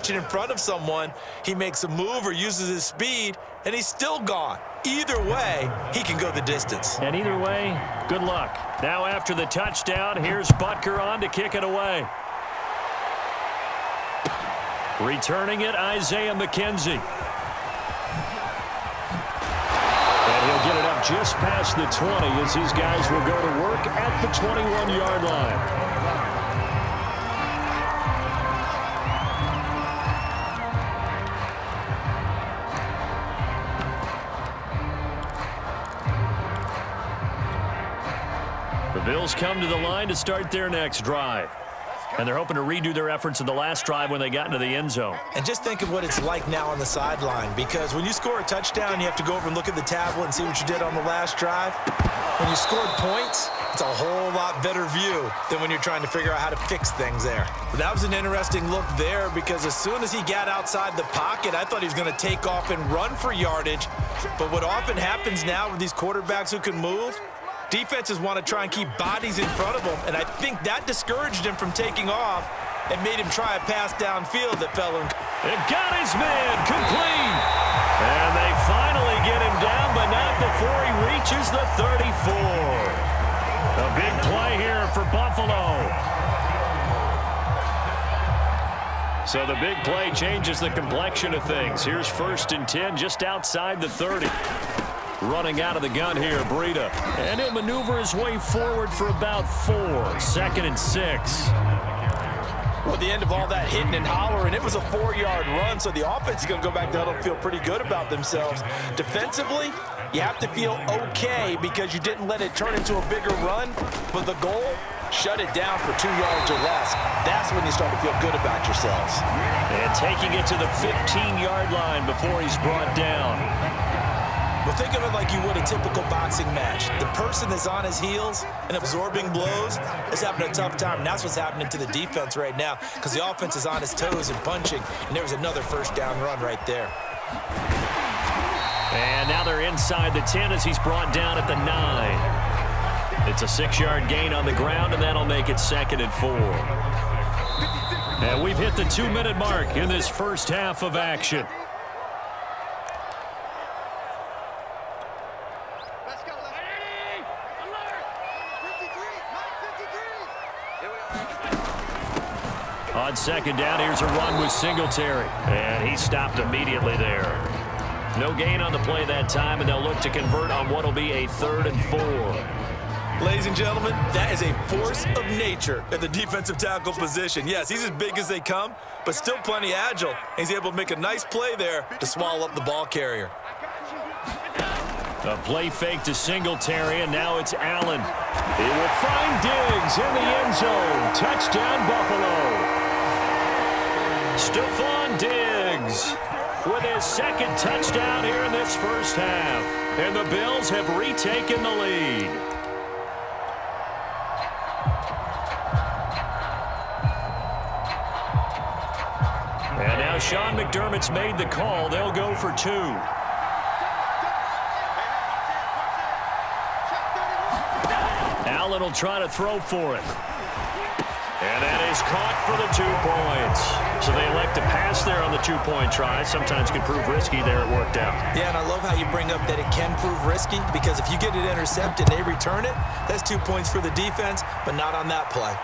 catch it in front of someone, he makes a move or uses his speed, and he's still gone. Either way, he can go the distance. And either way, good luck. Now after the touchdown, here's Butker on to kick it away. Returning it, Isaiah McKenzie. And he'll get it up just past the 20 as his guys will go to work at the 21-yard line. The Bills come to the line to start their next drive. And they're hoping to redo their efforts in the last drive when they got into the end zone. And just think of what it's like now on the sideline, because when you score a touchdown, you have to go over and look at the tablet and see what you did on the last drive. When you scored points, it's a whole lot better view than when you're trying to figure out how to fix things there. But that was an interesting look there, because as soon as he got outside the pocket, I thought he was going to take off and run for yardage. But what often happens now with these quarterbacks who can move, defenses want to try and keep bodies in front of them, and I think that discouraged him from taking off and made him try a pass downfield that fell in. It got his man complete. And they finally get him down, but not before he reaches the 34. A big play here for Buffalo. So the big play changes the complexion of things. Here's 1st and 10 just outside the 30. Running out of the gun here, Breida. And he'll maneuver his way forward for about 4. 2nd and 6. Well, at the end of all that hitting and hollering, it was a 4-yard run, so the offense is going to go back to huddle and feel pretty good about themselves. Defensively, you have to feel okay because you didn't let it turn into a bigger run, but the goal, shut it down for 2 yards or less. That's when you start to feel good about yourselves. And taking it to the 15-yard line before he's brought down. Well, think of it like you would a typical boxing match. The person that's on his heels and absorbing blows is having a tough time. And that's what's happening to the defense right now, because the offense is on his toes and punching. And there was another 1st down run right there. And now they're inside the 10 as he's brought down at the 9. It's a 6-yard gain on the ground, and that'll make it 2nd and 4. And we've hit the 2-minute mark in this first half of action. On 2nd down, here's a run with Singletary. And he stopped immediately there. No gain on the play that time, and they'll look to convert on what will be a 3rd and 4. Ladies and gentlemen, that is a force of nature at the defensive tackle position. Yes, he's as big as they come, but still plenty agile. He's able to make a nice play there to swallow up the ball carrier. A play fake to Singletary, and now it's Allen. He will find Diggs in the end zone. Touchdown, Buffalo. Stephon Diggs with his 2nd touchdown here in this first half. And the Bills have retaken the lead. And now Sean McDermott's made the call. They'll go for 2. Allen will try to throw for it. And that is caught for the 2 points. So they elect to pass there on the 2-point try. Sometimes can prove risky. There it worked out. Yeah, and I love how you bring up that it can prove risky, because if you get it intercepted and they return it, that's 2 points for the defense, but not on that play.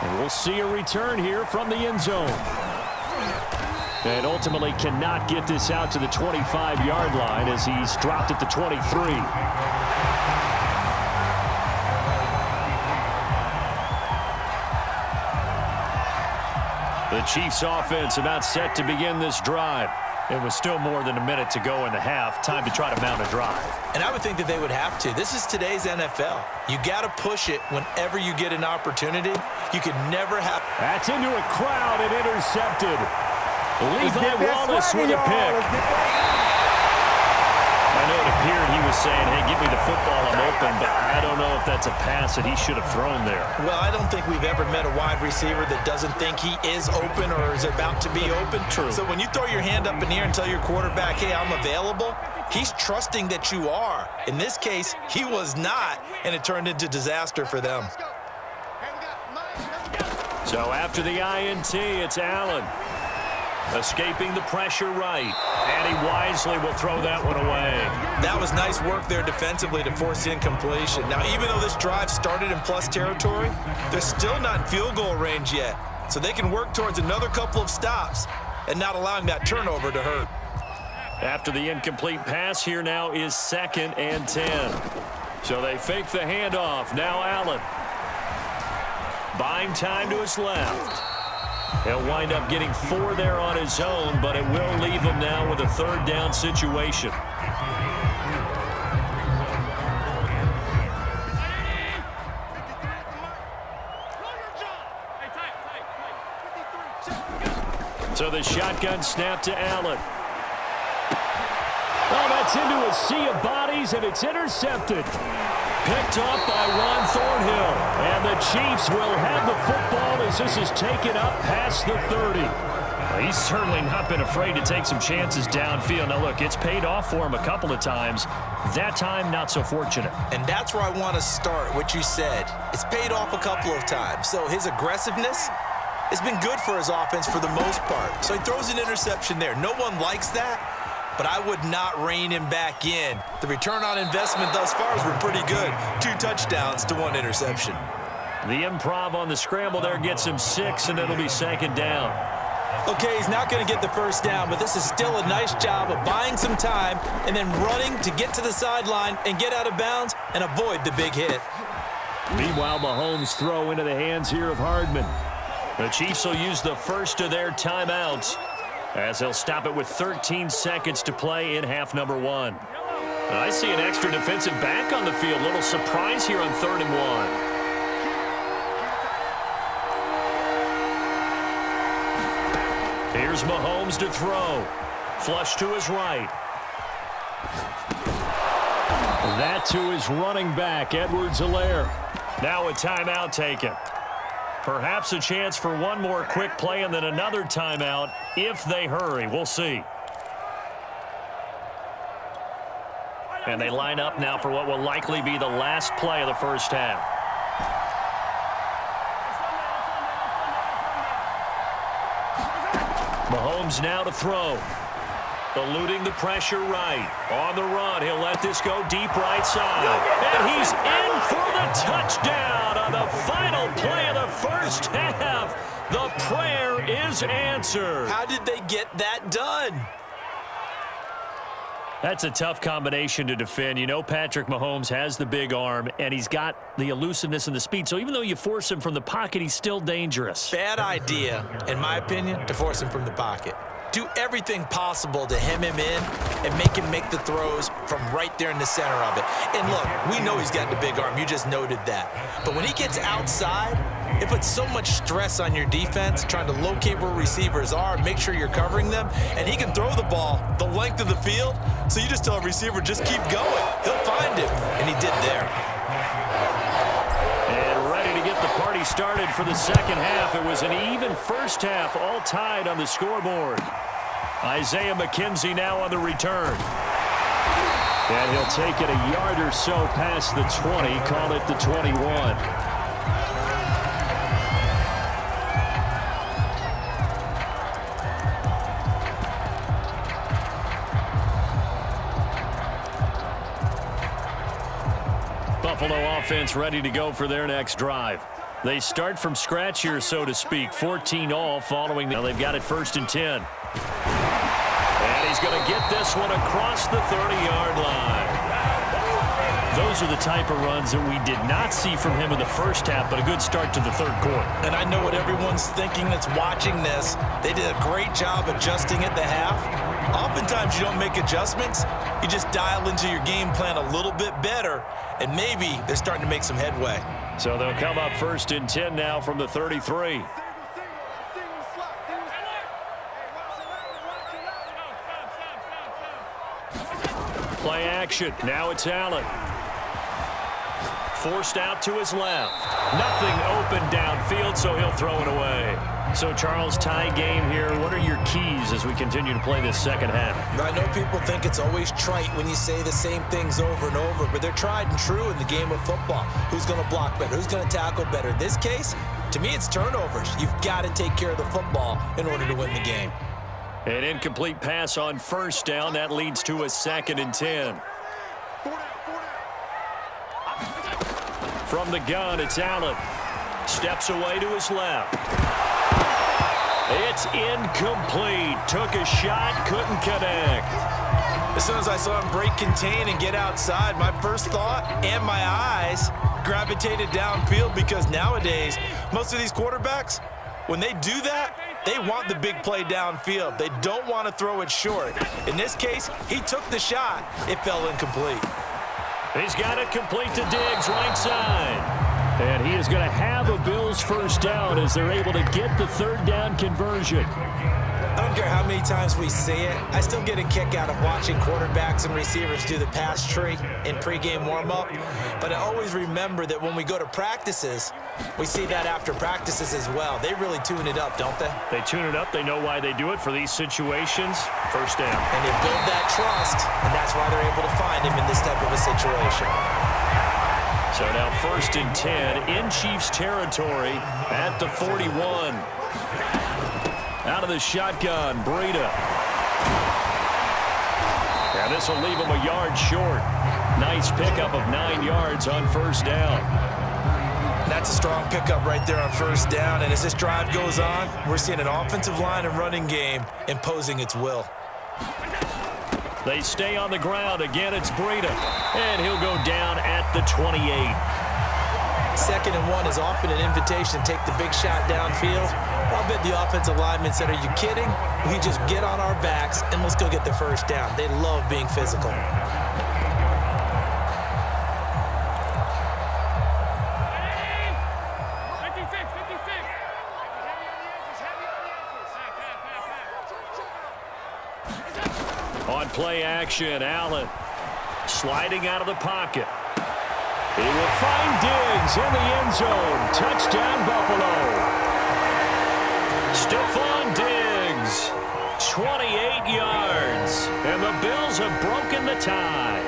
And we'll see a return here from the end zone. And ultimately cannot get this out to the 25-yard line as he's dropped at the 23. The Chiefs offense about set to begin this drive. It was still more than a minute to go in the half. Time to try to mount a drive. And I would think that they would have to. This is today's NFL. You got to push it whenever you get an opportunity. You could never have. That's into a crowd and intercepted. Levi Wallace with a pick. I know it appeared he was saying, hey, give me the football, I'm open, but I don't know if that's a pass that he should have thrown there. Well, I don't think we've ever met a wide receiver that doesn't think he is open or is about to be open. True. So when you throw your hand up in the air and tell your quarterback, hey, I'm available, he's trusting that you are. In this case, he was not, and it turned into disaster for them. So after the INT, it's Allen. Escaping the pressure right. And he wisely will throw that one away. That was nice work there defensively to force incompletion. Now, even though this drive started in plus territory, they're still not in field goal range yet. So they can work towards another couple of stops and not allowing that turnover to hurt. After the incomplete pass, here now is 2nd and 10. So they fake the handoff. Now Allen. Buying time to his left. He'll wind up getting 4 there on his own, but it will leave him now with a 3rd down situation. So the shotgun snap to Allen. Oh, that's into a sea of bodies, and it's intercepted. Picked off by Ron Thornhill. And the Chiefs will have the football as this is taken up past the 30. Well, he's certainly not been afraid to take some chances downfield. Now, look, it's paid off for him a couple of times. That time, not so fortunate. And that's where I want to start, what you said. It's paid off a couple of times. So his aggressiveness has been good for his offense for the most part. So he throws an interception there. No one likes that. But I would not rein him back in. The return on investment thus far has been pretty good. 2 touchdowns to 1 interception. The improv on the scramble there gets him 6, and it'll be 2nd down. Okay, he's not going to get the 1st down, but this is still a nice job of buying some time and then running to get to the sideline and get out of bounds and avoid the big hit. Meanwhile, Mahomes' throw into the hands here of Hardman. The Chiefs will use the first of their timeouts, as they'll stop it with 13 seconds to play in half number 1. I see an extra defensive back on the field. Little surprise here on 3rd and 1. Here's Mahomes to throw. Flush to his right. That to his running back, Edwards-Helaire. Now a timeout taken. Perhaps a chance for one more quick play and then another timeout if they hurry. We'll see. And they line up now for what will likely be the last play of the first half. Mahomes now to throw. Eluding the pressure right. On the run, he'll let this go deep right side. And he's in for the touchdown on the final play of the first half. The prayer is answered. How did they get that done? That's a tough combination to defend. You know Patrick Mahomes has the big arm, and he's got the elusiveness and the speed. So even though you force him from the pocket, he's still dangerous. Bad idea, in my opinion, to force him from the pocket. Do everything possible to hem him in and make him make the throws from right there in the center of it. And look, we know he's got the big arm. You just noted that. But when he gets outside, it puts so much stress on your defense trying to locate where receivers are, make sure you're covering them, and he can throw the ball the length of the field. So you just tell a receiver, just keep going. He'll find him, and he did there. And ready to get the party started for the second half. It was an even first half, all tied on the scoreboard. Isaiah McKenzie now on the return. And he'll take it a yard or so past the 20, call it the 21. Buffalo offense ready to go for their next drive. They start from scratch here, so to speak. 14 all following. Now they've got it 1st and 10. And he's going to get this one across the 30-yard line. Those are the type of runs that we did not see from him in the first half, but a good start to the third quarter. And I know what everyone's thinking that's watching this. They did a great job adjusting at the half. Oftentimes you don't make adjustments. You just dial into your game plan a little bit better, and maybe they're starting to make some headway. So they'll come up 1st and 10 now from the 33. Play action. Now it's Allen. Forced out to his left. Nothing open downfield, so he'll throw it away. So, Charles, tie game here. What are your keys as we continue to play this second half? I know people think it's always trite when you say the same things over and over, but they're tried and true in the game of football. Who's going to block better? Who's going to tackle better? In this case, To me, it's turnovers. You've got to take care of the football in order to win the game. An incomplete pass on first down. That leads to a 2nd and 10. From the gun, it's Allen. Steps away to his left. It's incomplete. Took a shot, couldn't connect. As soon as I saw him break contain and get outside, my first thought and my eyes gravitated downfield, because nowadays, most of these quarterbacks, when they do that, they want the big play downfield. They don't want to throw it short. In this case, he took the shot. It fell incomplete. He's got it complete to Diggs, right side. And he is going to have a Bills first down as they're able to get the 3rd down conversion. I don't care how many times we see it. I still get a kick out of watching quarterbacks and receivers do the pass tree in pregame warm-up. But I always remember that when we go to practices, we see that after practices as well. They really tune it up, don't they? They tune it up. They know why they do it for these situations. First down. And they build that trust, and that's why they're able to find him in this type of a situation. So now 1st and 10 in Chiefs territory at the 41. Out of the shotgun, Breida. And this will leave him a yard short. Nice pickup of 9 yards on first down. That's a strong pickup right there on first down. And as this drive goes on, we're seeing an offensive line and running game imposing its will. They stay on the ground. Again, it's Breida. And he'll go down at the 28. 2nd and 1 is often an invitation to take the big shot downfield. I'll bet the offensive lineman said, "Are you kidding? We just get on our backs and let's go get the first down." They love being physical. On play action, Allen sliding out of the pocket. He will find Diggs in the end zone. Touchdown, Buffalo. Stephon Diggs, 28 yards. And the Bills have broken the tie.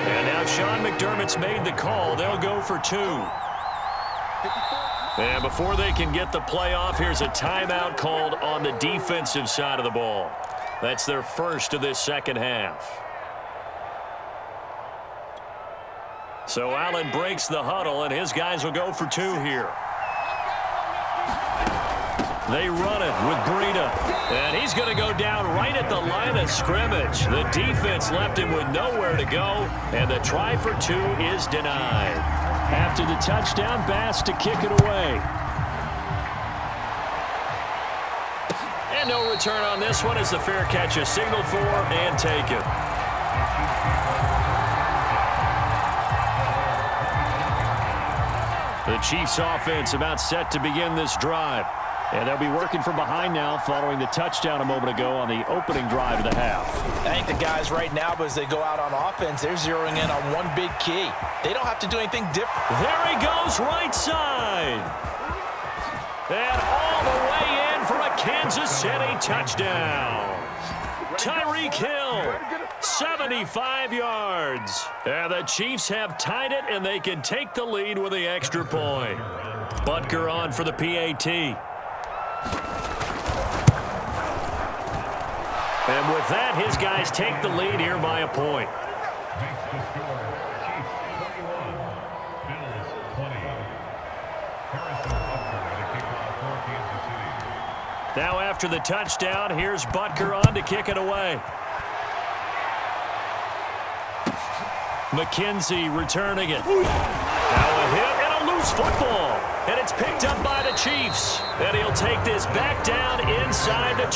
And now Sean McDermott's made the call. They'll go for 2. And before they can get the play off, here's a timeout called on the defensive side of the ball. That's their first of this second half. So Allen breaks the huddle, and his guys will go for 2 here. They run it with Breida, and he's going to go down right at the line of scrimmage. The defense left him with nowhere to go, and the try for 2 is denied. After the touchdown, Bass to kick it away. And no return on this one as the fair catch is signaled for and taken. The Chiefs offense about set to begin this drive. And they'll be working from behind now following the touchdown a moment ago on the opening drive of the half. I think the guys right now, as they go out on offense, they're zeroing in on one big key. They don't have to do anything different. There he goes, right side. And all the way in for a Kansas City touchdown. Tyreek Hill, 75 yards. And the Chiefs have tied it, and they can take the lead with the extra point. Butker on for the PAT. And with that, his guys take the lead here by a point. Now after the touchdown, here's Butker on to kick it away. McKenzie returning it. Now a hit and a loose football. And it's picked up by the Chiefs. And he'll take this back down inside the